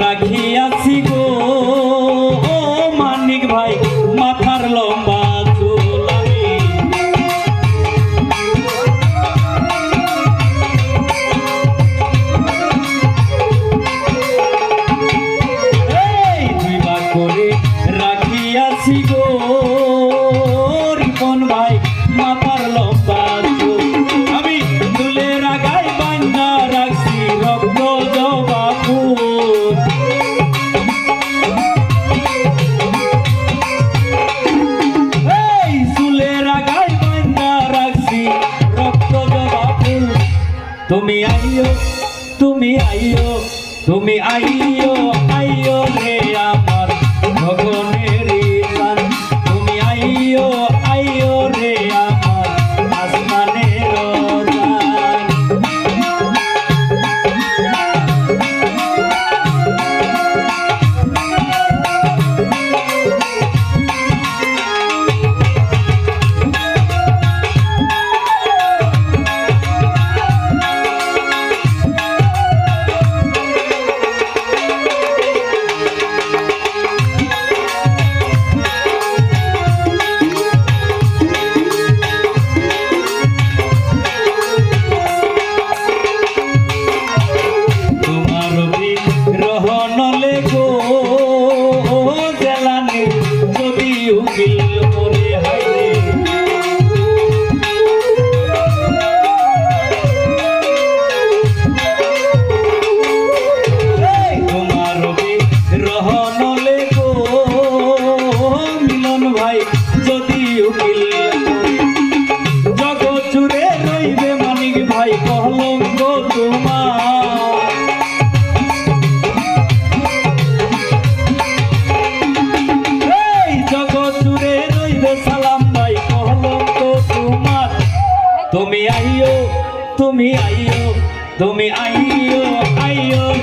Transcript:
রাখিয়াছি গো মানিক ভাই মাথার লম্বা চুল আমি দুই ভাগ করে রাখিয়াছি গো রিপন ভাই মাথার লম্বা চুল আমি চুলের আগায় বান্ধা রাখছি রক্ত জবা ফুল তুমি আইও তুমি আইও তুমি আইও আইও রে আমার ভগনের জান তুমি আইও আইও রে আমার আসমানের জান তুমি আইও তুমি আইও তুমি আইও আইও